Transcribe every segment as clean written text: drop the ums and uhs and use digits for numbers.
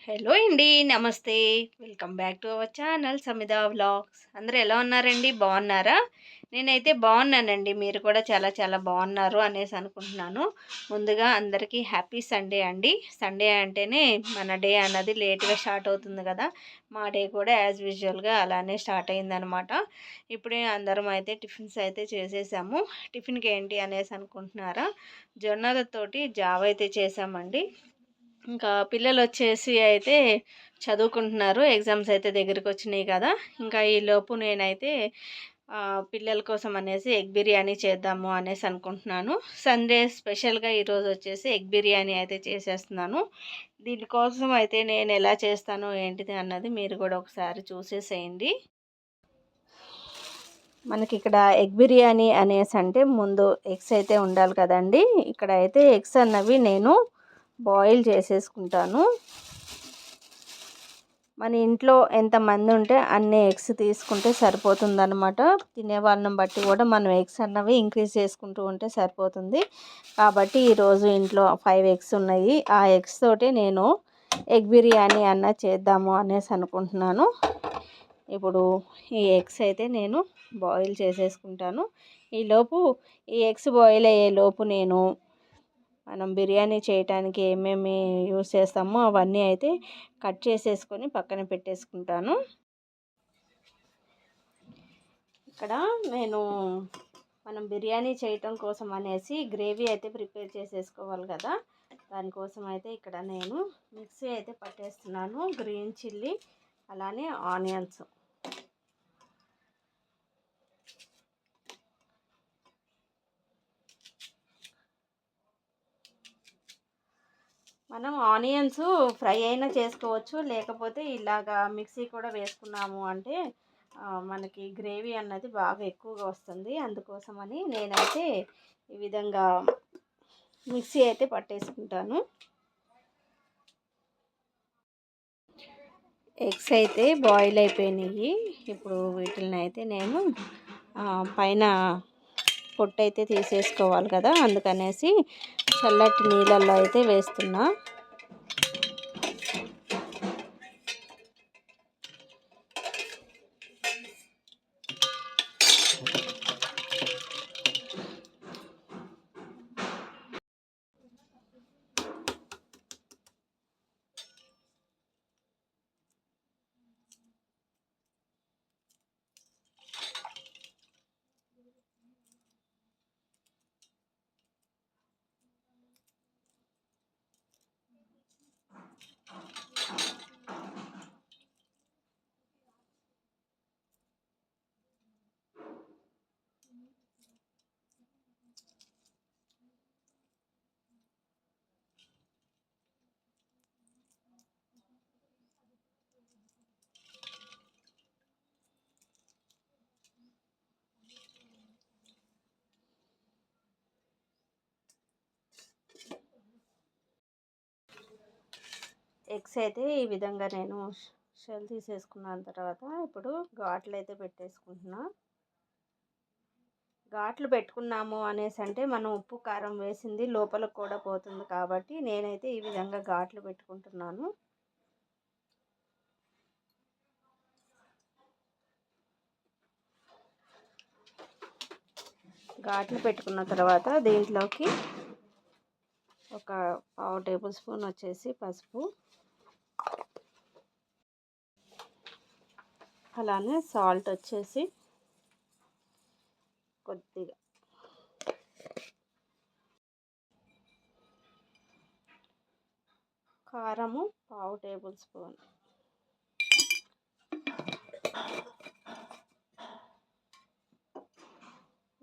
Hello అండి. నమస్తే. Welcome back to our channel Samitha vlogs. అందరూ ఎలా ఉన్నారండి? బాగున్నారా? నేనైతే బాగున్నానండి. మీరు కూడా చాలా చాలా బాగున్నారు అనేసి అనుకుంటున్నాను. ముందుగా అందరికీ హ్యాపీ సండే అండి. సండే అంటేనే మన డే అన్నది లేట్గా స్టార్ట్ అవుతుంది కదా. మా డే కూడా యాజ్ యూజువల్గా అలానే స్టార్ట్ అయిందనమాట. ఇప్పుడే అందరం అయితే టిఫిన్స్ అయితే చేసేసాము. టిఫిన్కి ఏంటి అనేసి అనుకుంటున్నారా? జొన్నలతోటి జావ అయితే చేసామండి. ఇంకా పిల్లలు వచ్చేసి అయితే చదువుకుంటున్నారు. ఎగ్జామ్స్ అయితే దగ్గరికి వచ్చినాయి కదా. ఇంకా ఈలోపు నేనైతే పిల్లల కోసం అనేసి ఎగ్ బిర్యానీ చేద్దాము అనేసి అనుకుంటున్నాను. సండే స్పెషల్గా ఈరోజు వచ్చేసి ఎగ్ బిర్యానీ అయితే చేసేస్తున్నాను. దీనికోసం అయితే నేను ఎలా చేస్తానో ఏంటిది అన్నది మీరు కూడా ఒకసారి చూసేసేయండి. మనకి ఇక్కడ ఎగ్ బిర్యానీ అనేసి అంటే ముందు ఎగ్స్ అయితే ఉండాలి కదండి. ఇక్కడ అయితే ఎగ్స్ అన్నవి నేను బాయిల్ చేసేసుకుంటాను. మన ఇంట్లో ఎంతమంది ఉంటే అన్ని ఎగ్స్ తీసుకుంటే సరిపోతుందన్నమాట. తినే వాళ్ళని బట్టి కూడా మనం ఎగ్స్ అన్నవి ఇంక్రీజ్ చేసుకుంటూ ఉంటే సరిపోతుంది. కాబట్టి ఈరోజు ఇంట్లో 5 ఎగ్స్ ఉన్నాయి. ఆ ఎగ్స్ తోటి నేను ఎగ్ బిర్యానీ అన్న చేద్దాము అనేసి అనుకుంటున్నాను. ఇప్పుడు ఈ ఎగ్స్ అయితే నేను బాయిల్ చేసేసుకుంటాను. ఈలోపు ఈ ఎగ్స్ బాయిల్ అయ్యేలోపు నేను మనం బిర్యానీ చేయటానికి ఏమేమి యూస్ చేస్తామో అవన్నీ అయితే కట్ చేసేసుకొని పక్కన పెట్టేసుకుంటాను. ఇక్కడ నేను మనం బిర్యానీ చేయటం కోసం అనేసి గ్రేవీ అయితే ప్రిపేర్ చేసేసుకోవాలి కదా. దానికోసం అయితే ఇక్కడ నేను మిక్సీ అయితే పట్టేస్తున్నాను. గ్రీన్ చిల్లీ అలానే ఆనియన్స్. మనం ఆనియన్స్ ఫ్రై అయినా చేసుకోవచ్చు, లేకపోతే ఇలాగా మిక్సీ కూడా వేసుకున్నాము అంటే మనకి గ్రేవీ అన్నది బాగా ఎక్కువగా వస్తుంది. అందుకోసమని నేనైతే ఈ విధంగా మిక్సీ అయితే పట్టేసుకుంటాను. ఎగ్స్ అయితే బాయిల్ అయిపోయినాయి. ఇప్పుడు వీటిని అయితే నేను పైన పొట్టు అయితే తీసేసుకోవాలి కదా. అందుకనేసి చల్లటి నీళ్ళల్లో అయితే వేస్తున్నా. ఎగ్స్ అయితే ఈ విధంగా నేను షెల్ తీసేసుకున్న తర్వాత ఇప్పుడు ఘాట్లు అయితే పెట్టేసుకుంటున్నా. ఘాట్లు పెట్టుకున్నాము అనేసి అంటే మనం ఉప్పు కారం వేసింది లోపలకు కూడా పోతుంది. కాబట్టి నేనైతే ఈ విధంగా ఘాట్లు పెట్టుకుంటున్నాను. ఘాట్లు పెట్టుకున్న తర్వాత దీంట్లోకి ఒక 1/2 టేబుల్ స్పూన్ వచ్చేసి పసుపు, అలానే సాల్ట్ వచ్చేసి కొద్దిగా, కారము 1/2 టేబుల్ స్పూన్,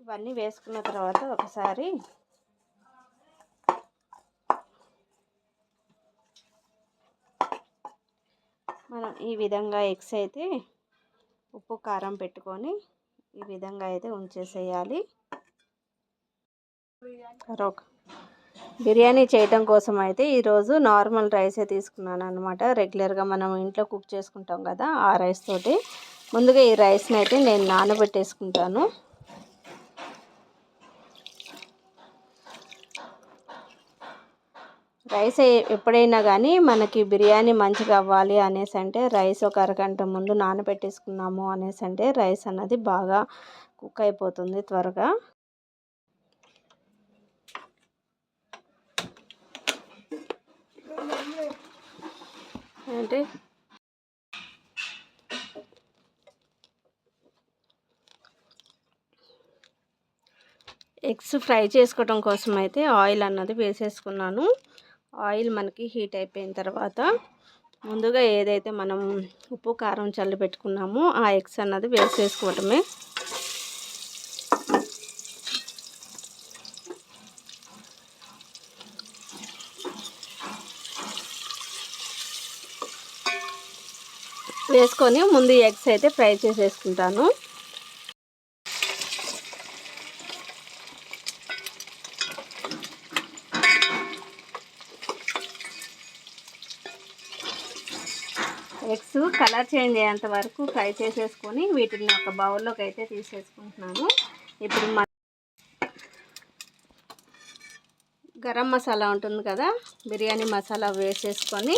ఇవన్నీ వేసుకున్న తర్వాత ఒకసారి మనం ఈ విధంగా ఎగ్స్ అయితే ఉప్పు కారం పెట్టుకొని ఈ విధంగా అయితే ఉంచేసేయాలి. బిర్యానీ చేయటం కోసం అయితే ఈరోజు నార్మల్ రైసే తీసుకున్నాను అనమాట. రెగ్యులర్గా మనం ఇంట్లో కుక్ చేసుకుంటాం కదా, ఆ రైస్ తోటి ముందుగా ఈ రైస్ని అయితే నేను నానబెట్టేసుకుంటాను. రైస్ ఎప్పుడైనా కానీ మనకి బిర్యానీ మంచిగా అవ్వాలి అనేసి అంటే రైస్ ఒక అరగంట ముందు నానబెట్టేసుకున్నాము అనేసి అంటే రైస్ అన్నది బాగా కుక్ అయిపోతుంది త్వరగా. అంటే ఎగ్స్ ఫ్రై చేసుకోవడం కోసం అయితే ఆయిల్ అన్నది వేసేసుకున్నాను. ఆయిల్ మనకి హీట్ అయిపోయిన తర్వాత ముందుగా ఏదైతే మనం ఉప్పు కారం చల్లి పెట్టుకున్నామో ఆ ఎగ్స్ అన్నది వేసేసుకోవటమే. వేసుకొని ముందు ఎగ్స్ అయితే ఫ్రై చేసేసుకుంటాను. ఎగ్స్ కలర్ చేంజ్ అయ్యేంత వరకు ఫ్రై చేసేసుకొని వీటిని ఒక బౌల్లోకి అయితే తీసేసుకుంటున్నాను. ఇప్పుడు గరం మసాలా ఉంటుంది కదా, బిర్యానీ మసాలా వేసేసుకొని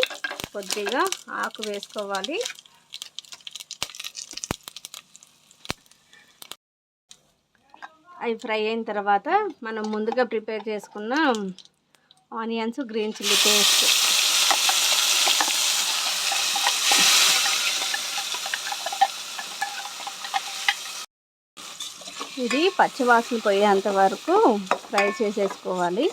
కొద్దిగా ఆకు వేసుకోవాలి. అవి ఫ్రై అయిన తర్వాత మనం ముందుగా ప్రిపేర్ చేసుకున్న ఆనియన్స్, గ్రీన్ చిల్లీ పేస్ట్, ఇది పచ్చివాసన పోయేంత వరకు ఫ్రై చేసేసుకోవాలి.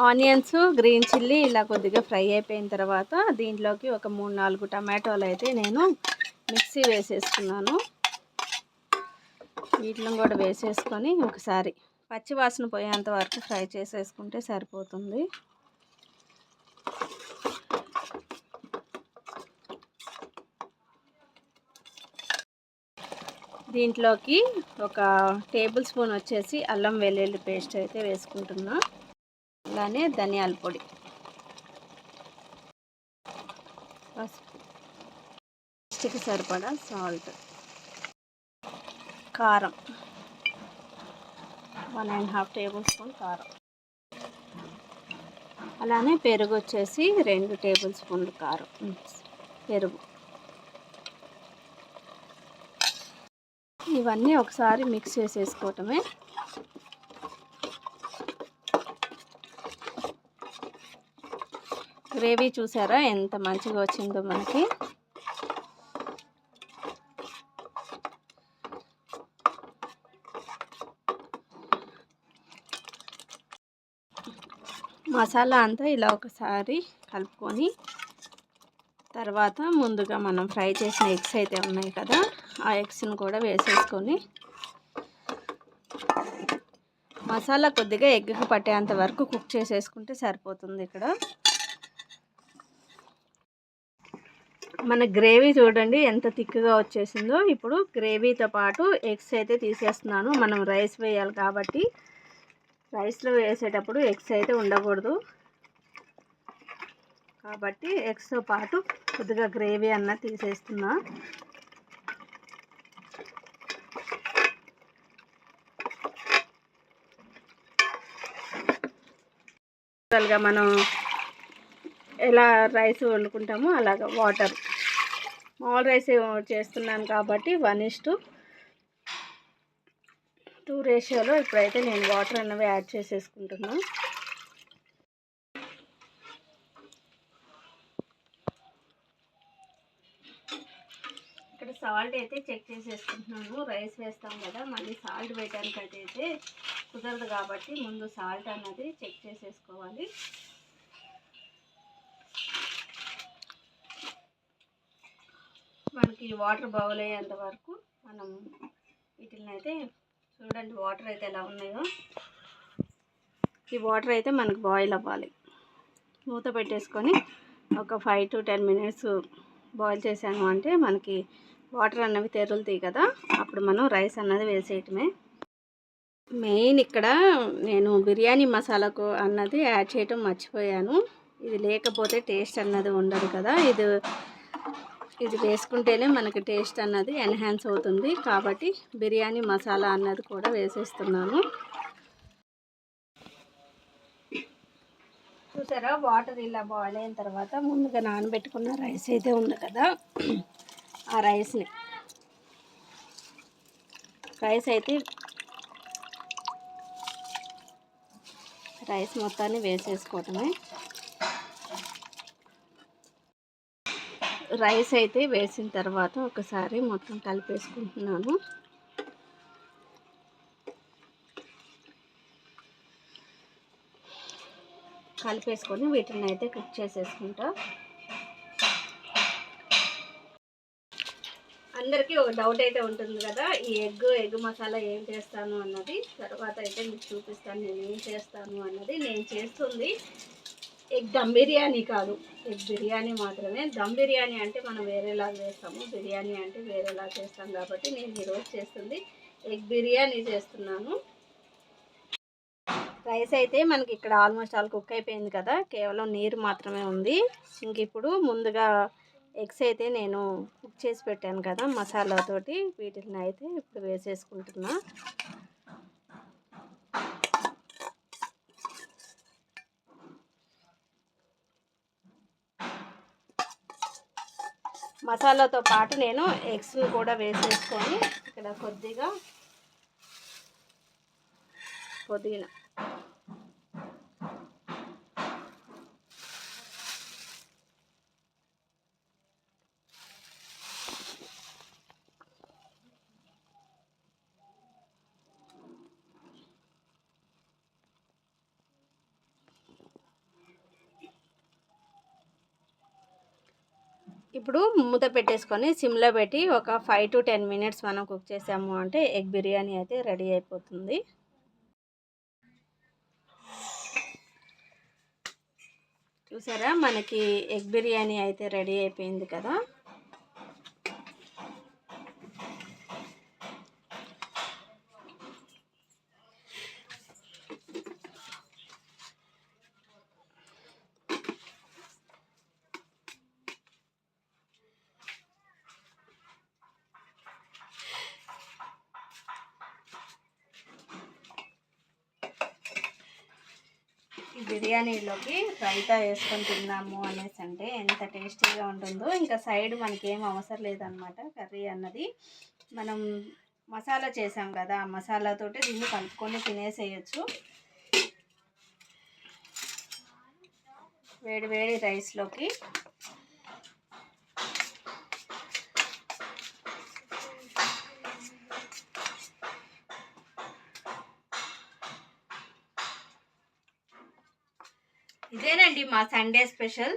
ఆనియన్స్, గ్రీన్ చిల్లీ ఇలా కొద్దిగా ఫ్రై అయిపోయిన తర్వాత దీంట్లోకి ఒక 3-4 టమాటోలు అయితే నేను మిక్సీ వేసేసుకున్నాను. వీటిని కూడా వేసేసుకొని ఒకసారి పచ్చివాసన పోయేంత వరకు ఫ్రై చేసేసుకుంటే సరిపోతుంది. దీంట్లోకి ఒక టేబుల్ స్పూన్ వచ్చేసి అల్లం వెల్లుల్లి పేస్ట్ అయితే వేసుకుంటున్నా. అలానే ధనియాల పొడి, పసుపు, టేస్ట్కి సరిపడా సాల్ట్, కారం 1.5 టేబుల్ స్పూన్ కారం, అలానే పెరుగు వచ్చేసి 2 టేబుల్ స్పూన్లు కారం పెరుగు. ఇవన్నీ ఒకసారి మిక్స్ చేసేసుకోవటమే. గ్రేవీ చూసారా ఎంత మంచిగా వచ్చిందో మనకి. మసాలా అంతా ఇలా ఒకసారి కలుపుకొని తర్వాత ముందుగా మనం ఫ్రై చేసిన ఎగ్స్ అయితే ఉన్నాయి కదా, ఆ ఎగ్స్ని కూడా వేసేసుకొని మసాలా కొద్దిగా ఎగ్కి పట్టేంత వరకు కుక్ చేసేసుకుంటే సరిపోతుంది. ఇక్కడ మన గ్రేవీ చూడండి ఎంత థిక్గా వచ్చేసిందో. ఇప్పుడు గ్రేవీతో పాటు ఎగ్స్ అయితే తీసేస్తున్నాను. మనం రైస్ వేయాలి కాబట్టి రైస్లో వేసేటప్పుడు ఎగ్స్ అయితే ఉండకూడదు కాబట్టి ఎగ్స్తో పాటు కొద్దిగా గ్రేవీ అన్న తీసేస్తున్నా. మనం ఎలా రైస్ వండుకుంటామో అలాగా వాటర్, మామూలు రైస్ చేస్తున్నాను కాబట్టి 1:2 రేషియోలో ఇప్పుడైతే నేను వాటర్ అన్నవి యాడ్ చేసేసుకుంటున్నాను. ఇక్కడ సాల్ట్ అయితే చెక్ చేసేసుకుంటున్నాను. రైస్ వేస్తాం కదా, మళ్ళీ సాల్ట్ వేయడానికి అయితే కుదరదు కాబట్టి ముందు సాల్ట్ అన్నది చెక్ చేసేసుకోవాలి. మనకి వాటర్ బాయిల్ అయ్యేంత వరకు మనం వీటిని అయితే చూడండి, వాటర్ అయితే ఎలా ఉన్నాయో. ఈ వాటర్ అయితే మనకు బాయిల్ అవ్వాలి. మూత పెట్టేసుకొని ఒక 5 to 10 మినిట్స్ బాయిల్ చేసాము అంటే మనకి వాటర్ అన్నవి తెరులుతాయి కదా, అప్పుడు మనం రైస్ అన్నది వేసేయటమే. మెయిన్ ఇక్కడ నేను బిర్యానీ మసాలాకు అన్నది యాడ్ చేయటం మర్చిపోయాను. ఇది లేకపోతే టేస్ట్ అన్నది ఉండదు కదా. ఇది ఇది వేసుకుంటేనే మనకి టేస్ట్ అన్నది ఎన్హాన్స్ అవుతుంది. కాబట్టి బిర్యానీ మసాలా అన్నది కూడా వేసేస్తున్నాను. చూసారా, వాటర్ ఇలా బాయిల్ అయిన తర్వాత ముందుగా నానబెట్టుకున్న రైస్ అయితే ఉంది కదా, ఆ రైస్ మొత్తాన్ని వేసేసుకోవటమే. రైస్ అయితే వేసిన తర్వాత ఒకసారి మొత్తం కలిపేసుకుంటున్నాను. కలిపేసుకొని వీటిని అయితే కుక్ చేసేసుకుంటా. అందరికీ ఒక డౌట్ అయితే ఉంటుంది కదా, ఈ ఎగ్ మసాలా ఏం చేస్తాను అన్నది. తర్వాత అయితే మీకు చూపిస్తాను నేను ఏం చేస్తాను అన్నది. నేను చేస్తుంది ఎగ్ దమ్ బిర్యానీ కాదు, ఎగ్ బిర్యానీ మాత్రమే. దమ్ బిర్యానీ అంటే మనం వేరేలా చేస్తాము, బిర్యానీ అంటే వేరేలా చేస్తాం. కాబట్టి నేను ఈరోజు చేస్తుంది ఎగ్ బిర్యానీ చేస్తున్నాను. రైస్ అయితే మనకి ఇక్కడ ఆల్మోస్ట్ ఆల్ కుక్ అయిపోయింది కదా, కేవలం నీరు మాత్రమే ఉంది. ఇంక ఇప్పుడు ముందుగా ఎగ్స్ అయితే నేను కుక్ చేసి పెట్టాను కదా మసాలాతోటి, వీటిని అయితే ఇప్పుడు వేసేసుకుంటున్నా. మసాలాతో పాటు నేను ఎగ్స్ని కూడా వేసేసుకొని ఇక్కడ కొద్దిగా పుదీనా, ఇప్పుడు మూత పెట్టేసుకొని సిమ్లో పెట్టి ఒక 5 to 10 minutes మనం కుక్ చేసాము అంటే ఎగ్ బిర్యానీ అయితే రెడీ అయిపోతుంది. చూసారా, మనకి ఎగ్ బిర్యానీ అయితే రెడీ అయిపోయింది కదా. ఈ బిర్యానీలోకి రైతా వేసుకొని తిన్నాము అనేసి అంటే ఎంత టేస్టీగా ఉంటుందో. ఇంకా సైడ్ మనకి ఏం అవసరం లేదనమాట కర్రీ అన్నది. మనం మసాలా చేసాం కదా, ఆ మసాలాతోటి దీన్ని కలుపుకొని తినేసేయచ్చు. వేడి వేడి రైస్లోకి ఇదేనండి మా సండే స్పెషల్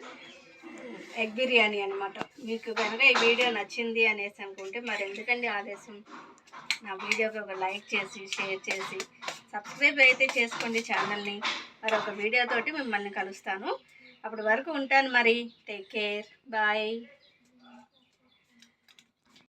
ఎగ్ బిర్యానీ అనమాట. మీకు కనుక ఈ వీడియో నచ్చింది అనేసి అనుకుంటే మరి ఎందుకండి ఆలస్యం, నా వీడియోకి ఒక లైక్ చేసి షేర్ చేసి సబ్స్క్రైబ్ అయితే చేసుకోండి ఛానల్ని. మరొక వీడియోతోటి మిమ్మల్ని కలుస్తాను. అప్పటి వరకు ఉంటాను మరి. Take care, bye.